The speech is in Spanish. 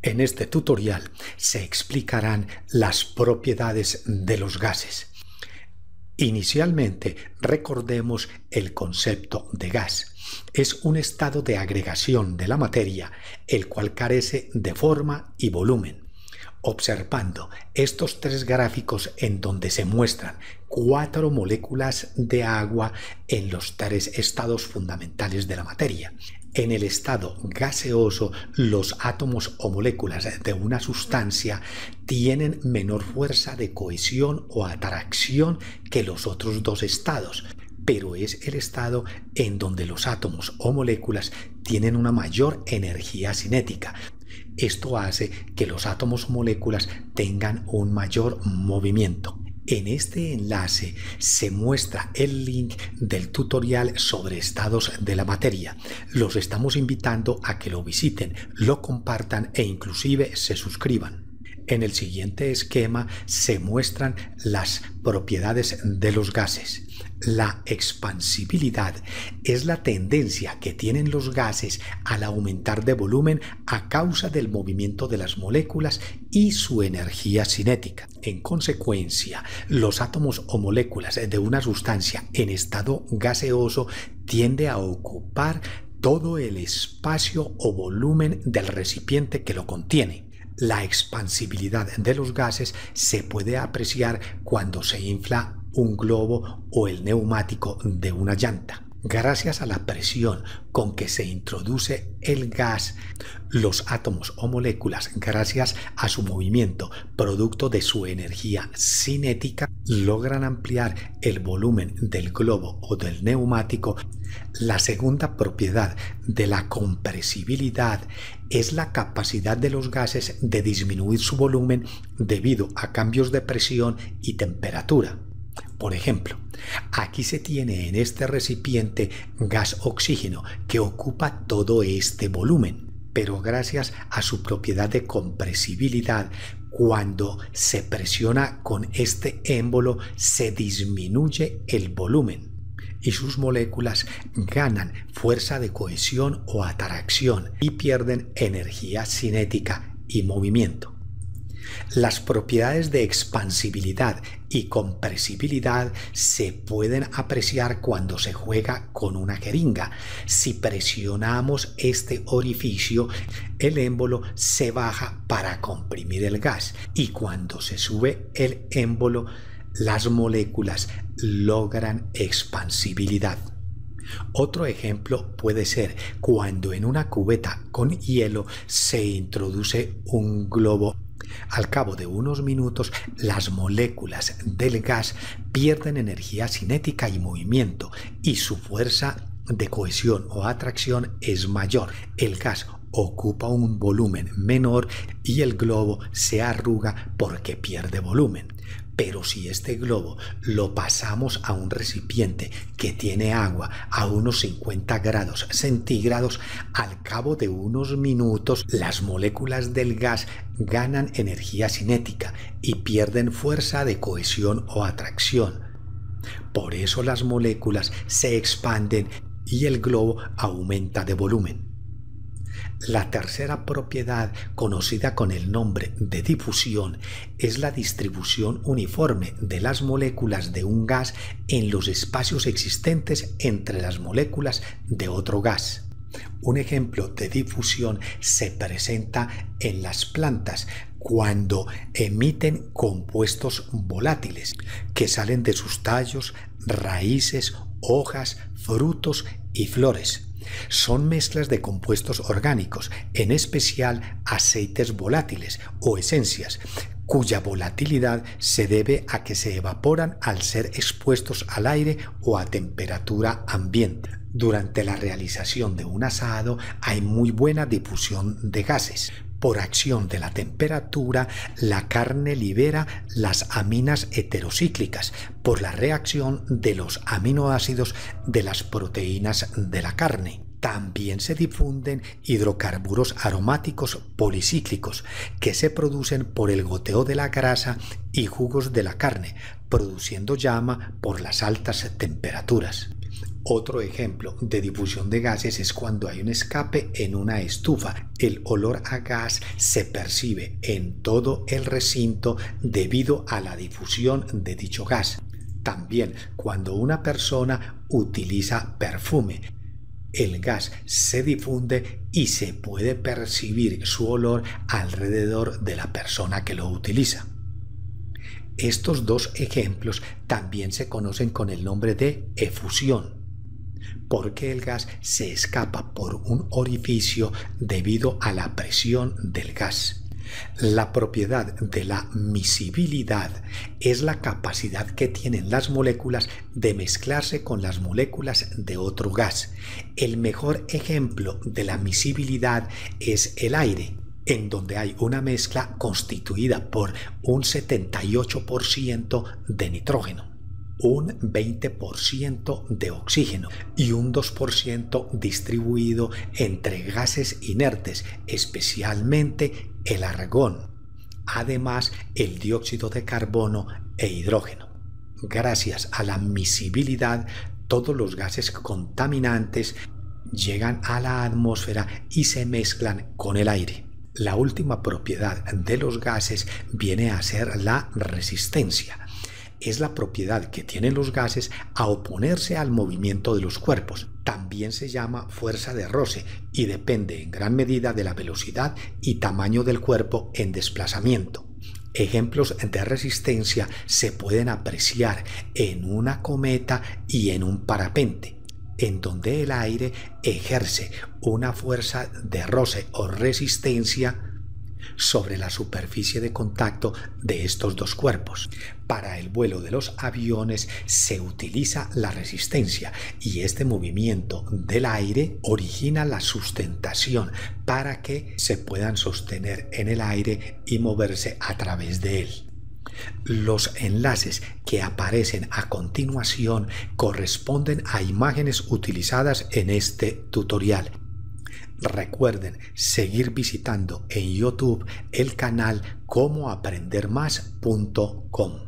En este tutorial se explicarán las propiedades de los gases. Inicialmente, recordemos el concepto de gas. Es un estado de agregación de la materia, el cual carece de forma y volumen. Observando estos tres gráficos en donde se muestran 4 moléculas de agua en los 3 estados fundamentales de la materia. En el estado gaseoso, los átomos o moléculas de una sustancia tienen menor fuerza de cohesión o atracción que los otros dos estados, pero es el estado en donde los átomos o moléculas tienen una mayor energía cinética. Esto hace que los átomos o moléculas tengan un mayor movimiento. En este enlace se muestra el link del tutorial sobre estados de la materia. Los estamos invitando a que lo visiten, lo compartan e inclusive se suscriban. En el siguiente esquema se muestran las propiedades de los gases. La expansibilidad es la tendencia que tienen los gases al aumentar de volumen a causa del movimiento de las moléculas y su energía cinética. En consecuencia, los átomos o moléculas de una sustancia en estado gaseoso tienden a ocupar todo el espacio o volumen del recipiente que lo contiene. La expansibilidad de los gases se puede apreciar cuando se infla un globo o el neumático de una llanta. Gracias a la presión con que se introduce el gas, los átomos o moléculas, gracias a su movimiento, producto de su energía cinética, logran ampliar el volumen del globo o del neumático. La segunda propiedad de la compresibilidad es la capacidad de los gases de disminuir su volumen debido a cambios de presión y temperatura. Por ejemplo, aquí se tiene en este recipiente gas oxígeno que ocupa todo este volumen, pero gracias a su propiedad de compresibilidad, cuando se presiona con este émbolo se disminuye el volumen y sus moléculas ganan fuerza de cohesión o atracción y pierden energía cinética y movimiento. Las propiedades de expansibilidad y compresibilidad se pueden apreciar cuando se juega con una jeringa. Si presionamos este orificio, el émbolo se baja para comprimir el gas y cuando se sube el émbolo, las moléculas logran expansibilidad. Otro ejemplo puede ser cuando en una cubeta con hielo se introduce un globo. Al cabo de unos minutos, las moléculas del gas pierden energía cinética y movimiento y su fuerza de cohesión o atracción es mayor. El gas ocupa un volumen menor y el globo se arruga porque pierde volumen. Pero si este globo lo pasamos a un recipiente que tiene agua a unos 50 grados centígrados, al cabo de unos minutos las moléculas del gas ganan energía cinética y pierden fuerza de cohesión o atracción. Por eso las moléculas se expanden y el globo aumenta de volumen. La tercera propiedad, conocida con el nombre de difusión, es la distribución uniforme de las moléculas de un gas en los espacios existentes entre las moléculas de otro gas. Un ejemplo de difusión se presenta en las plantas cuando emiten compuestos volátiles que salen de sus tallos, raíces, hojas, frutos y flores. Son mezclas de compuestos orgánicos, en especial aceites volátiles o esencias, cuya volatilidad se debe a que se evaporan al ser expuestos al aire o a temperatura ambiente. Durante la realización de un asado hay muy buena difusión de gases. Por acción de la temperatura, la carne libera las aminas heterocíclicas por la reacción de los aminoácidos de las proteínas de la carne. También se difunden hidrocarburos aromáticos policíclicos que se producen por el goteo de la grasa y jugos de la carne, produciendo llama por las altas temperaturas. Otro ejemplo de difusión de gases es cuando hay un escape en una estufa. El olor a gas se percibe en todo el recinto debido a la difusión de dicho gas. También cuando una persona utiliza perfume, el gas se difunde y se puede percibir su olor alrededor de la persona que lo utiliza. Estos dos ejemplos también se conocen con el nombre de efusión, porque el gas se escapa por un orificio debido a la presión del gas. La propiedad de la miscibilidad es la capacidad que tienen las moléculas de mezclarse con las moléculas de otro gas. El mejor ejemplo de la miscibilidad es el aire, en donde hay una mezcla constituida por un 78% de nitrógeno, un 20% de oxígeno y un 2% distribuido entre gases inertes, especialmente el argón, además el dióxido de carbono e hidrógeno. Gracias a la miscibilidad, todos los gases contaminantes llegan a la atmósfera y se mezclan con el aire. La última propiedad de los gases viene a ser la resistencia. Es la propiedad que tienen los gases a oponerse al movimiento de los cuerpos. También se llama fuerza de roce y depende en gran medida de la velocidad y tamaño del cuerpo en desplazamiento. Ejemplos de resistencia se pueden apreciar en una cometa y en un parapente, en donde el aire ejerce una fuerza de roce o resistencia sobre la superficie de contacto de estos dos cuerpos. Para el vuelo de los aviones se utiliza la resistencia y este movimiento del aire origina la sustentación para que se puedan sostener en el aire y moverse a través de él. Los enlaces que aparecen a continuación corresponden a imágenes utilizadas en este tutorial. Recuerden seguir visitando en YouTube el canal comoaprendermas.com.